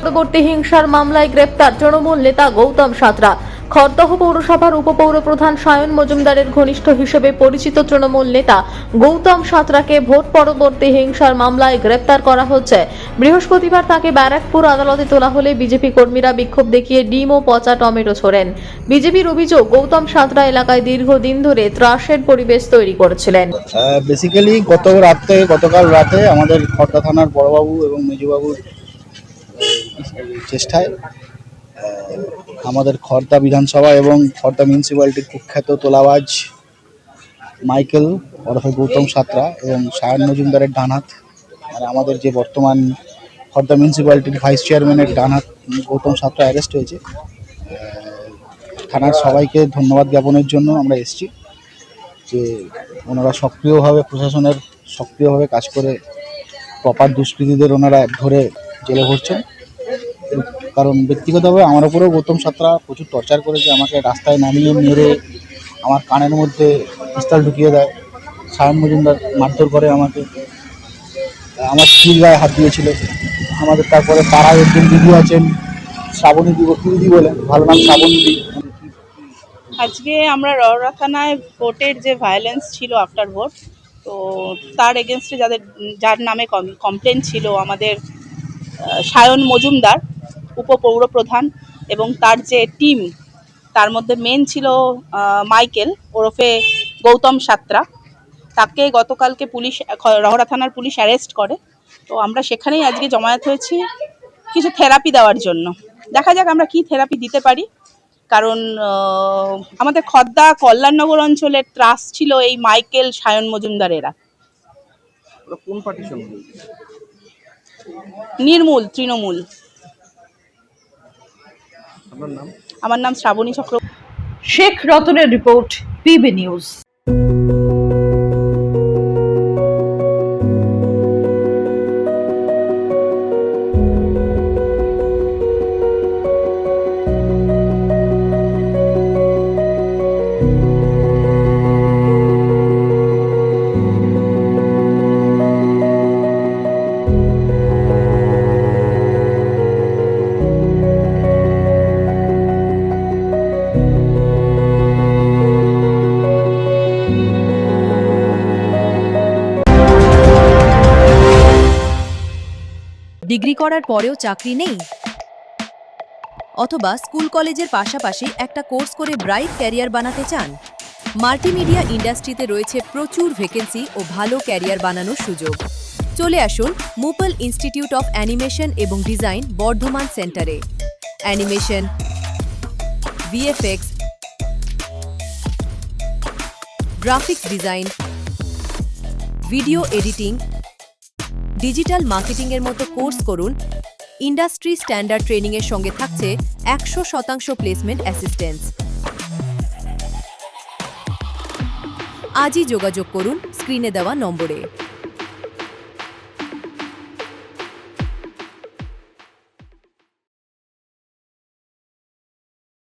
পরবর্তী হিংসার মামলায় গ্রেপ্তার তৃণমূল নেতা গৌতম সাঁতরা। খড়দহ পৌরসভার উপপৌরপ্রধান সায়ন মজুমদারের ঘনিষ্ঠ হিসেবে পরিচিত তৃণমূল নেতা গৌতম সাঁতরাকে ভোট পরবর্তী হিংসার মামলায় গ্রেপ্তার করা হচ্ছে। বৃহস্পতিবার তাকে ব্যারাকপুর আদালতে তোলা হলে বিজেপি কর্মীরা বিক্ষোভ দেখিয়ে ডিম ও পচা টমেটো ছোড়েন। বিজেপির অভিযোগ, গৌতম সাঁতরা এলাকায় দীর্ঘদিন ধরে ত্রাসের পরিবেশ তৈরি করেছিলেন। বেসিক্যালি গতকাল রাতে আমাদের খড়দা থানার বড়বাবু এবং মেজবাবুর চেষ্টায় আমাদের খড়দা বিধানসভা এবং খড়দা মিউনিসিপ্যালিটির কুখ্যাত তোলাবাজ মাইকেল ওরফে গৌতম সাঁতরা এবং সায়ন মজুমদারের ডানহাত, মানে আমাদের যে বর্তমান খড়দা মিউনিসিপ্যালিটির ভাইস চেয়ারম্যানের ডানহাত গৌতম সাঁতরা অ্যারেস্ট হয়েছে। থানার সবাইকে ধন্যবাদ জ্ঞাপনের জন্য আমরা এসেছি যে ওনারা সক্রিয়ভাবে প্রশাসনের সক্রিয়ভাবে কাজ করে প্রপার দুষ্কৃতীদের ওনারা ধরে জেলে ভরছেন। কারণ ব্যক্তিগতভাবে আমার উপরেও গৌতম সাঁতরা প্রচুর টর্চার করেছে, আমাকে রাস্তায় নামিয়ে মেরে আমার কানের মধ্যে পিস্তল ঢুকিয়ে দেয়। সায়ন মজুমদার মারধর করে আমাকে, আমার স্ত্রীর গায়ে হাত দিয়েছিল। আমাদের তারপরে পাড়ায় একজন দিদি আছেন শ্রাবণী দিদি বলে, ভালো নাম শ্রাবণী দিদি। আজকে আমরা রওরা থানায় ভোটের যে ভায়োলেন্স ছিল আফটার ভোট, তো তার এগেনস্টে যার নামে কমপ্লেন ছিল আমাদের সায়ন মজুমদার উপপৌরপ্রধান এবং তার যে টিম, তার মধ্যে মেন ছিল মাইকেল ওরফে গৌতম সাঁতরা। তাকে গতকালকে রওরা থানার পুলিশ অ্যারেস্ট করে। তো আমরা সেখানেই আজকে জমায়েত হয়েছি কিছু থেরাপি দেওয়ার জন্য। দেখা যাক আমরা কি থেরাপি দিতে পারি, কারণ আমাদের খড়দা কল্যাণনগর অঞ্চলের ত্রাস ছিল এই মাইকেল সায়ন মজুমদারেরা। কোন পার্টির সঙ্গে? নির্মূল তৃণমূল। আপনার নাম? আমার নাম শ্রাবণী চক্র। শেখ রতনের রিপোর্ট, পিবি নিউজ। ডিগ্রি করার পরেও চাকরি নেই, অথবা স্কুল কলেজের পাশাপাশি একটা কোর্স করে ব্রাইট ক্যারিয়ার বানাতে চান? মাল্টিমিডিয়া ইন্ডাস্ট্রিতে রয়েছে প্রচুর ভ্যাকেন্সি ও ভালো ক্যারিয়ার বানানোর সুযোগ। চলে আসুন মুপল ইনস্টিটিউট অফ অ্যানিমেশন এবং ডিজাইন বর্ধমান সেন্টারে। Animation, VFX, graphics design, video editing, digital মার্কেটিংয়ের মতো কোর্স করুন। ইন্ডাস্ট্রি স্ট্যান্ডার্ড ট্রেনিংয়ের সঙ্গে থাকছে 100% প্লেসমেন্ট অ্যাসিস্ট্যান্স। আজই যোগাযোগ করুন স্ক্রিনে দেওয়া নম্বরে।